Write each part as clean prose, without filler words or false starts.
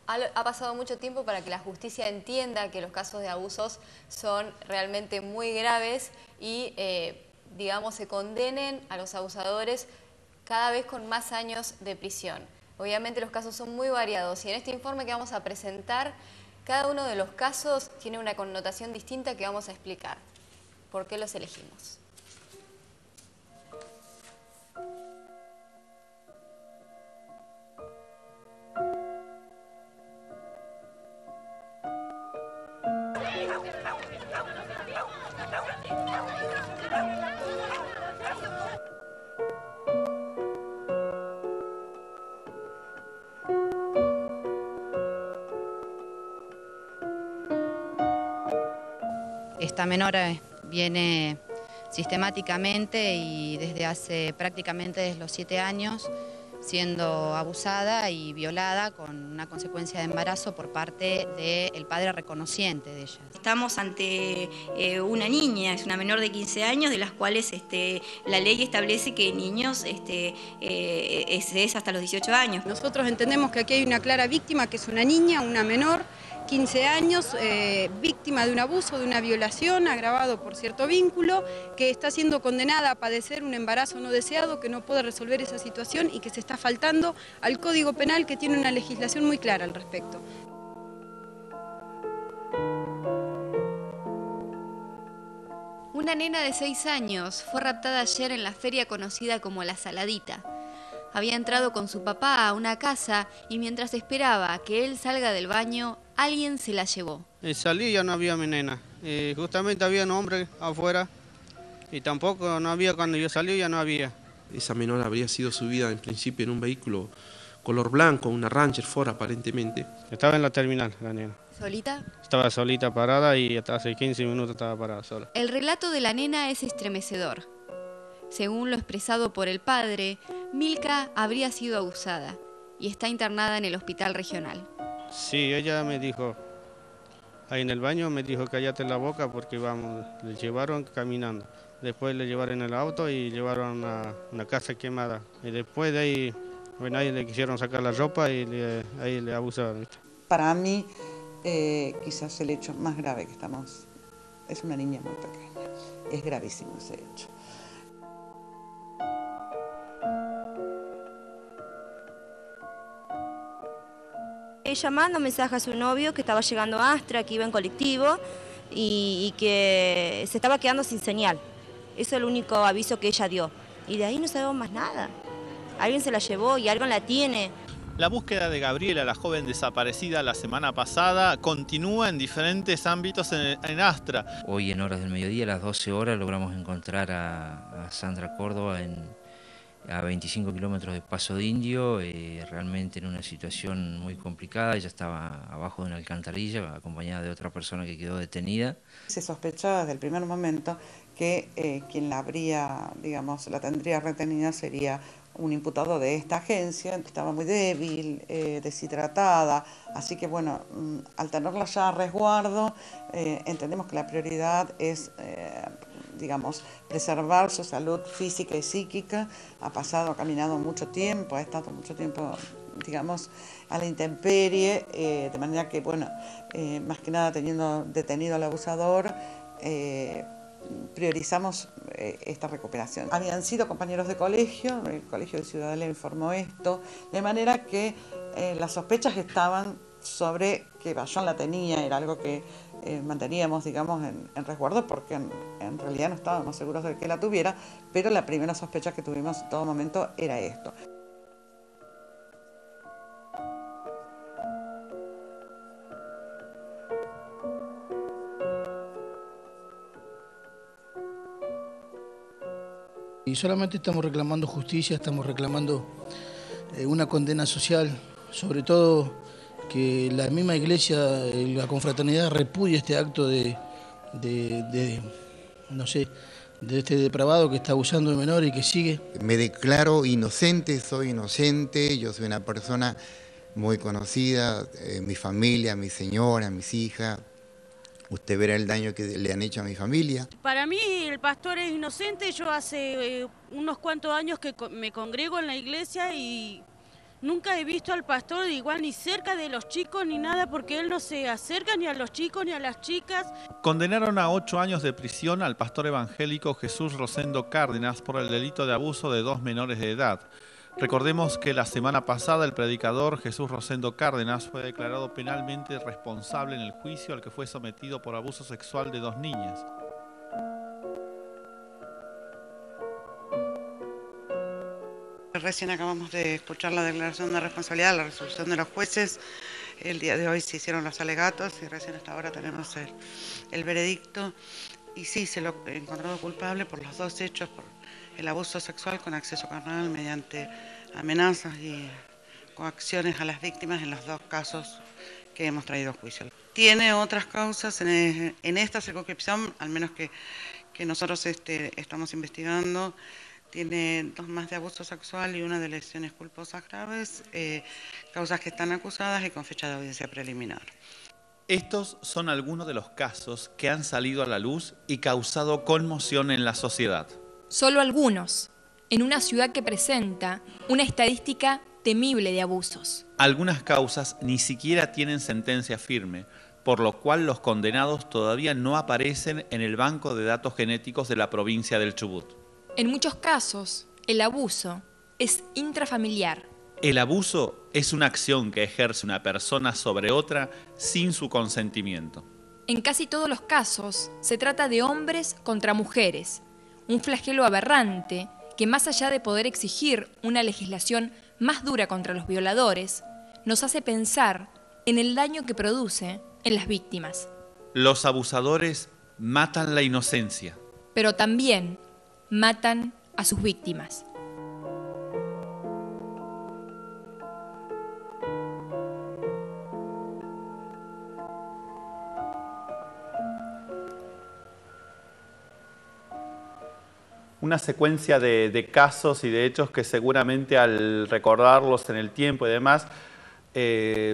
ha pasado mucho tiempo para que la justicia entienda que los casos de abusos son realmente muy graves y, digamos, se condenen a los abusadores cada vez con más años de prisión. Obviamente los casos son muy variados y en este informe que vamos a presentar, cada uno de los casos tiene una connotación distinta que vamos a explicar. ¿Por qué los elegimos? Esta menor viene sistemáticamente y desde hace prácticamente desde los 7 años siendo abusada y violada con una consecuencia de embarazo por parte del padre reconociente de ella. Estamos ante una niña, es una menor de 15 años, de las cuales la ley establece que niños es hasta los 18 años. Nosotros entendemos que aquí hay una clara víctima, que es una niña, una menor, 15 años, víctima de un abuso, de una violación, agravado por cierto vínculo, que está siendo condenada a padecer un embarazo no deseado, que no puede resolver esa situación y que se está faltando al Código Penal, que tiene una legislación muy clara al respecto. Una nena de 6 años fue raptada ayer en la feria conocida como La Saladita. Había entrado con su papá a una casa y mientras esperaba que él salga del baño, alguien se la llevó. Salí y ya no había mi nena. Justamente había un hombre afuera y tampoco no había cuando yo salí, ya no había. Esa menor habría sido subida en principio en un vehículo color blanco, una Ranger Ford aparentemente. Estaba en la terminal, la nena. ¿Solita? Estaba solita parada y hasta hace 15 minutos estaba parada sola. El relato de la nena es estremecedor. Según lo expresado por el padre, Milka habría sido abusada y está internada en el hospital regional. Sí, ella me dijo, ahí en el baño me dijo cállate la boca porque vamos, le llevaron caminando. Después le llevaron en el auto y llevaron a una casa quemada. Y después de ahí, bueno, ahí le quisieron sacar la ropa y ahí le abusaron, ¿viste? Para mí, quizás el hecho más grave que estamos, es una niña muy pequeña, es gravísimo ese hecho. Ella manda un mensaje a su novio que estaba llegando a Astra, que iba en colectivo y que se estaba quedando sin señal. Eso es el único aviso que ella dio. Y de ahí no sabemos más nada. Alguien se la llevó y alguien la tiene. La búsqueda de Gabriela, la joven desaparecida la semana pasada, continúa en diferentes ámbitos en Astra. Hoy en horas del mediodía, a las 12 horas, logramos encontrar a Sandra Córdoba a 25 kilómetros de Paso de Indio, realmente en una situación muy complicada. Ella estaba abajo de una alcantarilla, acompañada de otra persona que quedó detenida. Se sospechaba desde el primer momento que quien la habría, digamos, la tendría retenida sería un imputado de esta agencia. Estaba muy débil, deshidratada, así que bueno, al tenerla ya a resguardo, entendemos que la prioridad es, digamos, preservar su salud física y psíquica. Ha caminado mucho tiempo, ha estado mucho tiempo, digamos, a la intemperie, de manera que, bueno, más que nada teniendo detenido al abusador, priorizamos esta recuperación. Habían sido compañeros de colegio, el colegio de Ciudadela informó esto, de manera que las sospechas estaban sobre que Bayón la tenía, era algo que manteníamos, digamos, en resguardo porque en realidad no estábamos seguros de que la tuviera, pero la primera sospecha que tuvimos en todo momento era esto. Y solamente estamos reclamando justicia, estamos reclamando una condena social, sobre todo que la misma iglesia, la confraternidad repudie este acto no sé, de este depravado que está abusando de menor y que sigue. Me declaro inocente, soy inocente, yo soy una persona muy conocida, mi familia, mi señora, mis hijas. Usted verá el daño que le han hecho a mi familia. Para mí el pastor es inocente. Yo hace unos cuantos años que me congrego en la iglesia y Nunca he visto al pastor igual ni cerca de los chicos ni nada, porque él no se acerca ni a los chicos ni a las chicas. Condenaron a 8 años de prisión al pastor evangélico Jesús Rosendo Cárdenas por el delito de abuso de 2 menores de edad. Recordemos que la semana pasada el predicador Jesús Rosendo Cárdenas fue declarado penalmente responsable en el juicio al que fue sometido por abuso sexual de 2 niñas. Recién acabamos de escuchar la declaración de responsabilidad, la resolución de los jueces. El día de hoy se hicieron los alegatos y recién hasta ahora tenemos el veredicto. Y sí, se lo ha encontrado culpable por los 2 hechos, por el abuso sexual con acceso carnal mediante amenazas y coacciones a las víctimas en los 2 casos que hemos traído a juicio. Tiene otras causas en esta circunscripción, al menos que nosotros estamos investigando. Tiene 2 más de abuso sexual y 1 de lesiones culposas graves, causas que están acusadas y con fecha de audiencia preliminar. Estos son algunos de los casos que han salido a la luz y causado conmoción en la sociedad. Solo algunos, en una ciudad que presenta una estadística temible de abusos. Algunas causas ni siquiera tienen sentencia firme, por lo cual los condenados todavía no aparecen en el banco de datos genéticos de la provincia del Chubut. En muchos casos, el abuso es intrafamiliar. El abuso es una acción que ejerce una persona sobre otra sin su consentimiento. En casi todos los casos, se trata de hombres contra mujeres, un flagelo aberrante que, más allá de poder exigir una legislación más dura contra los violadores, nos hace pensar en el daño que produce en las víctimas. Los abusadores matan la inocencia, pero también matan a sus víctimas. una secuencia de casos y de hechos que seguramente al recordarlos en el tiempo y demás,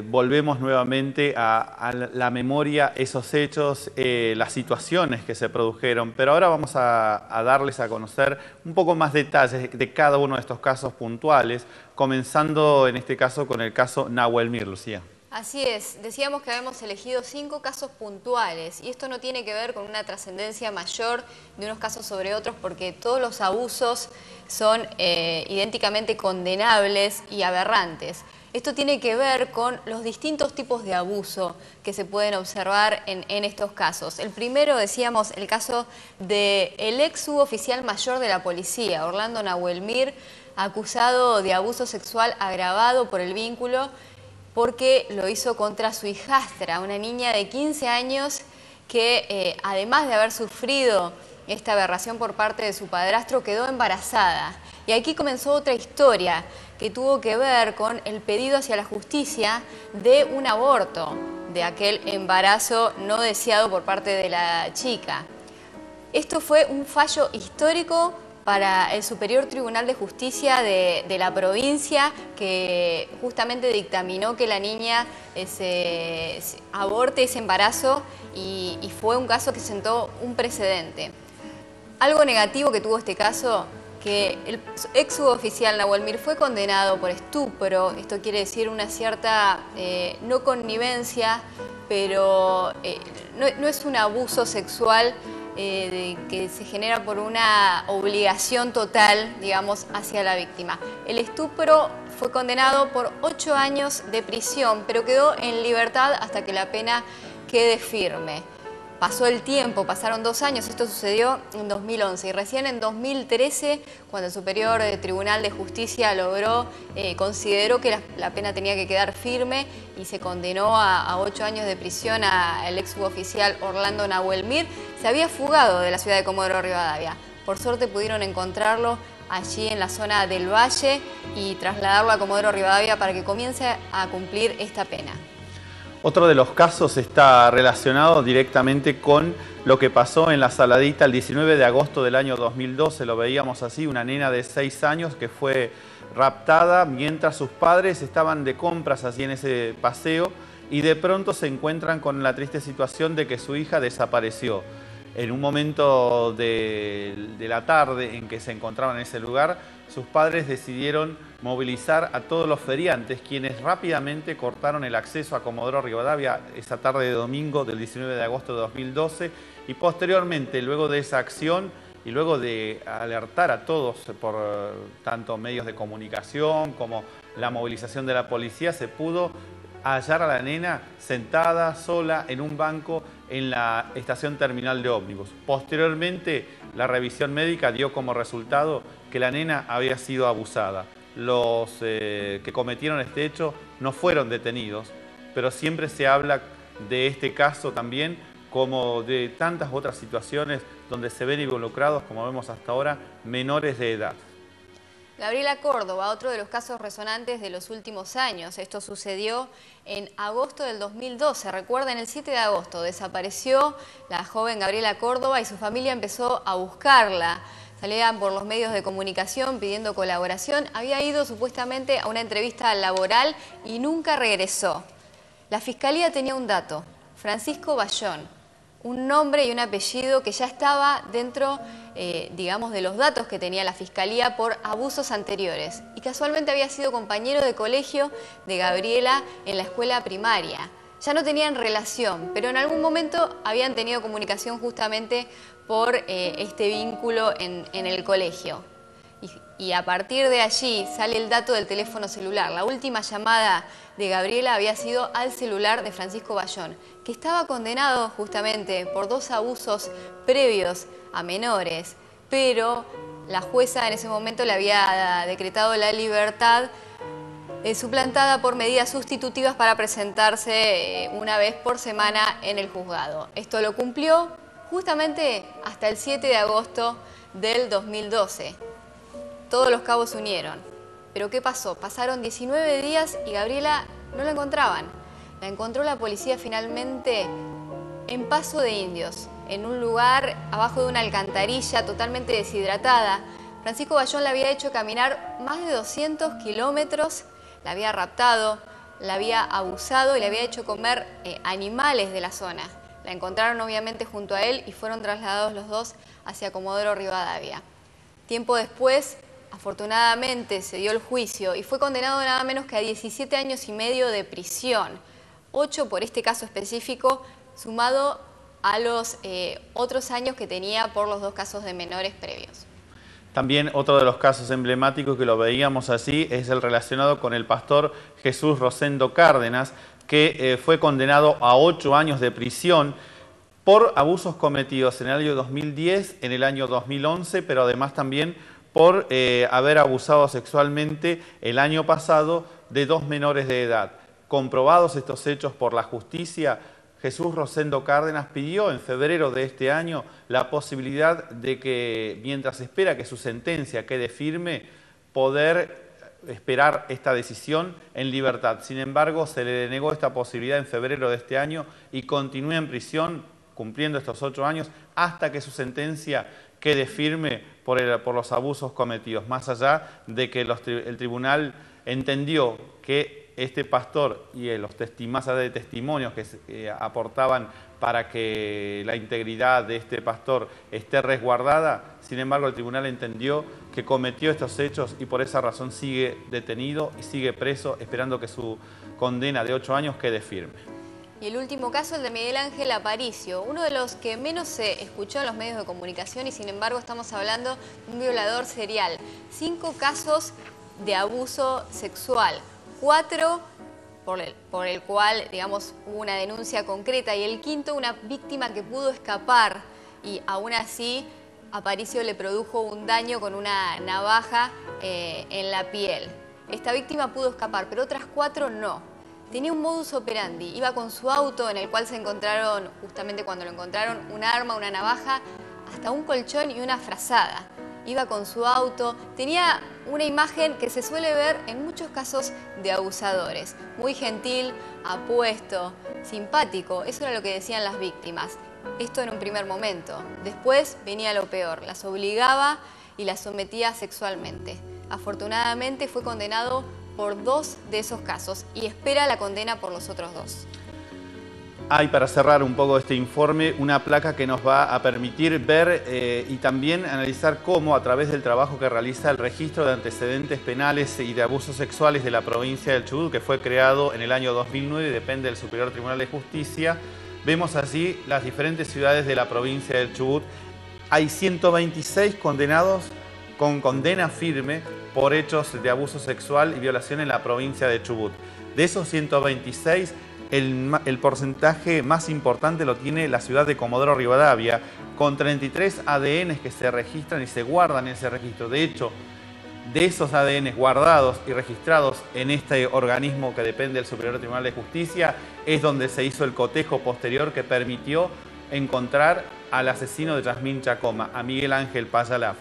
volvemos nuevamente a la memoria esos hechos, las situaciones que se produjeron. Pero ahora vamos a darles a conocer un poco más detalles de cada uno de estos casos puntuales, comenzando en este caso con el caso Nahuel Mir, Lucía. Así es, decíamos que habíamos elegido 5 casos puntuales y esto no tiene que ver con una trascendencia mayor de unos casos sobre otros porque todos los abusos son idénticamente condenables y aberrantes. Esto tiene que ver con los distintos tipos de abuso que se pueden observar en estos casos. El primero, decíamos, el caso del ex suboficial mayor de la policía, Orlando Nahuel Mir, acusado de abuso sexual agravado por el vínculo porque lo hizo contra su hijastra, una niña de 15 años que además de haber sufrido esta aberración por parte de su padrastro, quedó embarazada. Y aquí comenzó otra historia que tuvo que ver con el pedido hacia la justicia de un aborto, de aquel embarazo no deseado por parte de la chica. Esto fue un fallo histórico para el Superior Tribunal de Justicia de la provincia, que justamente dictaminó que la niña aborte ese embarazo y fue un caso que sentó un precedente. Algo negativo que tuvo este caso, que el ex suboficial Nahuel Mir fue condenado por estupro. Esto quiere decir una cierta, no connivencia, pero no es un abuso sexual que se genera por una obligación total, digamos, hacia la víctima. El estupro fue condenado por 8 años de prisión, pero quedó en libertad hasta que la pena quede firme. Pasó el tiempo, pasaron 2 años, esto sucedió en 2011 y recién en 2013, cuando el Superior Tribunal de Justicia consideró que la pena tenía que quedar firme y se condenó a 8 años de prisión al ex suboficial Orlando Nahuel Mir. Se había fugado de la ciudad de Comodoro Rivadavia. Por suerte pudieron encontrarlo allí en la zona del Valle y trasladarlo a Comodoro Rivadavia para que comience a cumplir esta pena. Otro de los casos está relacionado directamente con lo que pasó en La Saladita el 19 de agosto del año 2012. Lo veíamos así, una nena de 6 años que fue raptada mientras sus padres estaban de compras así en ese paseo y de pronto se encuentran con la triste situación de que su hija desapareció. En un momento de la tarde en que se encontraban en ese lugar, sus padres decidieron movilizar a todos los feriantes, quienes rápidamente cortaron el acceso a Comodoro Rivadavia esa tarde de domingo del 19 de agosto de 2012 y posteriormente, luego de esa acción y luego de alertar a todos por tanto medios de comunicación como la movilización de la policía, se pudo hallar a la nena sentada sola en un banco en la estación terminal de ómnibus. Posteriormente, la revisión médica dio como resultado que la nena había sido abusada. Los que cometieron este hecho no fueron detenidos, pero siempre se habla de este caso también como de tantas otras situaciones donde se ven involucrados, como vemos hasta ahora, menores de edad. Gabriela Córdoba, otro de los casos resonantes de los últimos años. Esto sucedió en agosto del 2012. Recuerden, el 7 de agosto desapareció la joven Gabriela Córdoba y su familia empezó a buscarla. Salían por los medios de comunicación pidiendo colaboración. Había ido supuestamente a una entrevista laboral y nunca regresó. La fiscalía tenía un dato: Francisco Bayón, un nombre y un apellido que ya estaba dentro, digamos, de los datos que tenía la fiscalía por abusos anteriores. Y casualmente había sido compañero de colegio de Gabriela en la escuela primaria. Ya no tenían relación, pero en algún momento habían tenido comunicación justamente por este vínculo en el colegio. Y a partir de allí sale el dato del teléfono celular. La última llamada de Gabriela había sido al celular de Francisco Bayón, que estaba condenado justamente por 2 abusos previos a menores, pero la jueza en ese momento le había decretado la libertad suplantada por medidas sustitutivas para presentarse una vez por semana en el juzgado. Esto lo cumplió justamente hasta el 7 de agosto del 2012. Todos los cabos se unieron. ¿Pero qué pasó? Pasaron 19 días y Gabriela no la encontraban. La encontró la policía finalmente en Paso de Indios, en un lugar abajo de una alcantarilla totalmente deshidratada. Francisco Bayón la había hecho caminar más de 200 kilómetros, la había raptado, la había abusado y le había hecho comer animales de la zona. La encontraron obviamente junto a él y fueron trasladados los dos hacia Comodoro Rivadavia. Tiempo después, afortunadamente, se dio el juicio y fue condenado nada menos que a 17 años y medio de prisión. 8 por este caso específico, sumado a los otros años que tenía por los 2 casos de menores previos. También otro de los casos emblemáticos que lo veíamos así es el relacionado con el pastor Jesús Rosendo Cárdenas, que fue condenado a 8 años de prisión por abusos cometidos en el año 2010, en el año 2011, pero además también por haber abusado sexualmente el año pasado de 2 menores de edad. Comprobados estos hechos por la justicia, Jesús Rosendo Cárdenas pidió en febrero de este año la posibilidad de que, mientras espera que su sentencia quede firme, poder esperar esta decisión en libertad. Sin embargo, se le denegó esta posibilidad en febrero de este año y continúa en prisión cumpliendo estos 8 años hasta que su sentencia quede firme por los abusos cometidos, más allá de que el tribunal entendió que este pastor y los más allá de testimonios que aportaban para que la integridad de este pastor esté resguardada. Sin embargo, el tribunal entendió que cometió estos hechos y por esa razón sigue detenido y sigue preso, esperando que su condena de 8 años quede firme. Y el último caso, el de Miguel Ángel Aparicio, uno de los que menos se escuchó en los medios de comunicación y sin embargo estamos hablando de un violador serial. 5 casos de abuso sexual, 4 por el cual, digamos, hubo una denuncia concreta y el 5º, una víctima que pudo escapar y aún así Aparicio le produjo un daño con una navaja en la piel. Esta víctima pudo escapar, pero otras 4 no. Tenía un modus operandi, iba con su auto en el cual se encontraron, justamente cuando lo encontraron, un arma, una navaja, hasta un colchón y una frazada. Iba con su auto, tenía una imagen que se suele ver en muchos casos de abusadores. Muy gentil, apuesto, simpático, eso era lo que decían las víctimas. Esto en un primer momento. Después venía lo peor, las obligaba y las sometía sexualmente. Afortunadamente fue condenado por 2 de esos casos y espera la condena por los otros 2. Hay, para cerrar un poco este informe, una placa que nos va a permitir ver y también analizar cómo, a través del trabajo que realiza el registro de antecedentes penales y de abusos sexuales de la provincia del Chubut, que fue creado en el año 2009 y depende del Superior Tribunal de Justicia, vemos así las diferentes ciudades de la provincia del Chubut. Hay 126 condenados con condena firme por hechos de abuso sexual y violación en la provincia de Chubut. De esos 126, el porcentaje más importante lo tiene la ciudad de Comodoro Rivadavia, con 33 ADNs que se registran y se guardan en ese registro. De hecho, de esos ADNs guardados y registrados en este organismo que depende del Superior Tribunal de Justicia, es donde se hizo el cotejo posterior que permitió encontrar al asesino de Yasmín Chacoma, a Miguel Ángel Payalaf.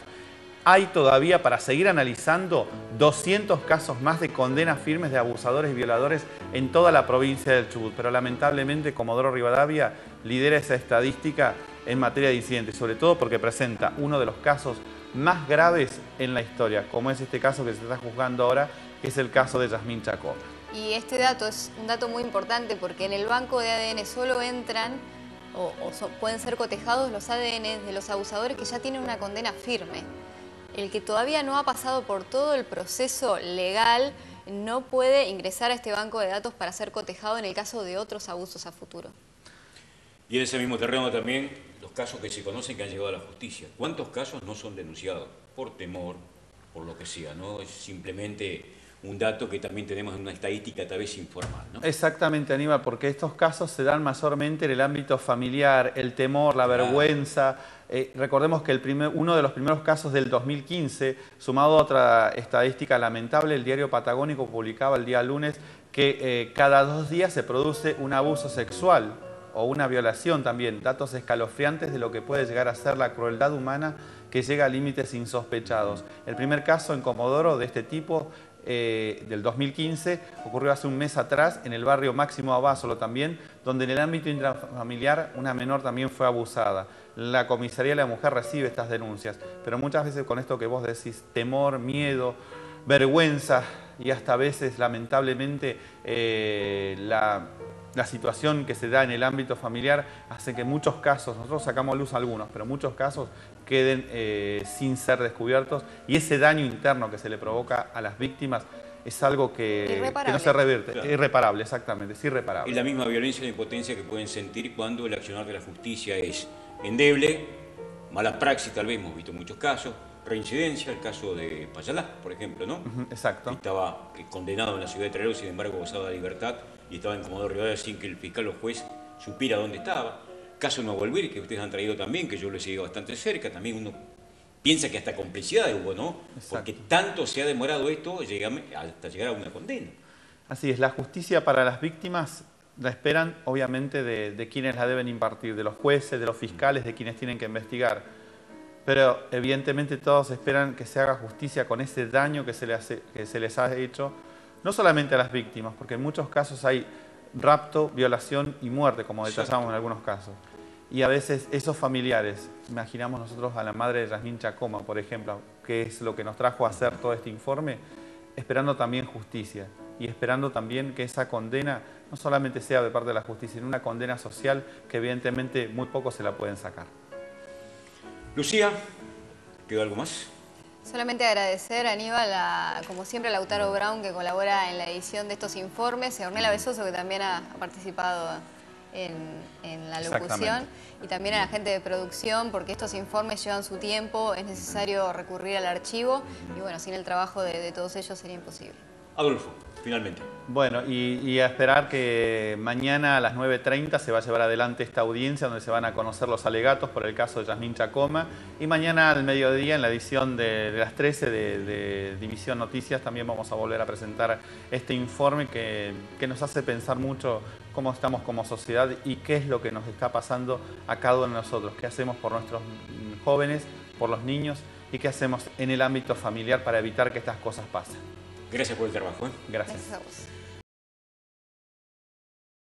Hay todavía, para seguir analizando, 200 casos más de condenas firmes de abusadores y violadores en toda la provincia del Chubut, pero lamentablemente Comodoro Rivadavia lidera esa estadística en materia de incidentes, sobre todo porque presenta uno de los casos más graves en la historia, como es este caso que se está juzgando ahora, que es el caso de Yasmín Chacoma. Y este dato es un dato muy importante porque en el banco de ADN solo entran pueden ser cotejados los ADN de los abusadores que ya tienen una condena firme. El que todavía no ha pasado por todo el proceso legal no puede ingresar a este banco de datos para ser cotejado en el caso de otros abusos a futuro. Y en ese mismo terreno también los casos que se conocen que han llegado a la justicia. ¿Cuántos casos no son denunciados? Por temor, por lo que sea, ¿no? Es simplemente un dato que también tenemos en una estadística tal vez informal, ¿no? Exactamente, Aníbal, porque estos casos se dan mayormente en el ámbito familiar, el temor, la vergüenza. Recordemos que uno de los primeros casos del 2015, sumado a otra estadística lamentable, el diario Patagónico publicaba el día lunes que cada 2 días se produce un abuso sexual o una violación también, datos escalofriantes de lo que puede llegar a ser la crueldad humana que llega a límites insospechados. El primer caso en Comodoro de este tipo del 2015 ocurrió hace un mes atrás en el barrio Máximo Abasolo también, donde en el ámbito intrafamiliar una menor también fue abusada. La Comisaría de la Mujer recibe estas denuncias, pero muchas veces con esto que vos decís, temor, miedo, vergüenza y hasta a veces lamentablemente la situación que se da en el ámbito familiar hace que muchos casos, nosotros sacamos a luz algunos, pero muchos casos queden sin ser descubiertos y ese daño interno que se le provoca a las víctimas es algo que no se revierte. Claro. Irreparable, exactamente, es irreparable. Es la misma violencia y la impotencia que pueden sentir cuando el accionar de la justicia es endeble, mala praxis tal vez, hemos visto muchos casos, reincidencia, el caso de Payalá, por ejemplo, ¿no? Exacto. Estaba condenado en la ciudad de Trelew, sin embargo gozaba de libertad y estaba en Comodoro Rivadavia sin que el fiscal o juez supiera dónde estaba. Caso Nuevo Elvir, que ustedes han traído también, que yo lo he seguido bastante cerca, también uno piensa que hasta complicidad hubo, ¿no? Exacto. Porque tanto se ha demorado esto hasta llegar a una condena. Así es, la justicia para las víctimas la esperan obviamente de quienes la deben impartir, de los jueces, de los fiscales, de quienes tienen que investigar. Pero evidentemente todos esperan que se haga justicia con ese daño que se les ha hecho, no solamente a las víctimas, porque en muchos casos hay rapto, violación y muerte, como detallamos en algunos casos. Y a veces esos familiares, imaginamos nosotros a la madre de Yasmín Chacoma, por ejemplo, que es lo que nos trajo a hacer todo este informe, esperando también justicia y esperando también que esa condena no solamente sea de parte de la justicia, sino una condena social que evidentemente muy pocos se la pueden sacar. Lucía, ¿quedó algo más? Solamente agradecer a Aníbal, como siempre, a Lautaro Brown, que colabora en la edición de estos informes, y a Ornella Besoso, que también ha participado en la locución, y también a la gente de producción, porque estos informes llevan su tiempo, es necesario recurrir al archivo, y bueno, sin el trabajo de todos ellos sería imposible. Adolfo, finalmente. Bueno, y a esperar que mañana a las 9:30 se va a llevar adelante esta audiencia donde se van a conocer los alegatos por el caso de Yasmín Chacoma, y mañana al mediodía en la edición de las 13 de División Noticias también vamos a volver a presentar este informe que nos hace pensar mucho cómo estamos como sociedad y qué es lo que nos está pasando a cada uno de nosotros, qué hacemos por nuestros jóvenes, por los niños y qué hacemos en el ámbito familiar para evitar que estas cosas pasen. Gracias por el trabajo. Gracias. Gracias a vos.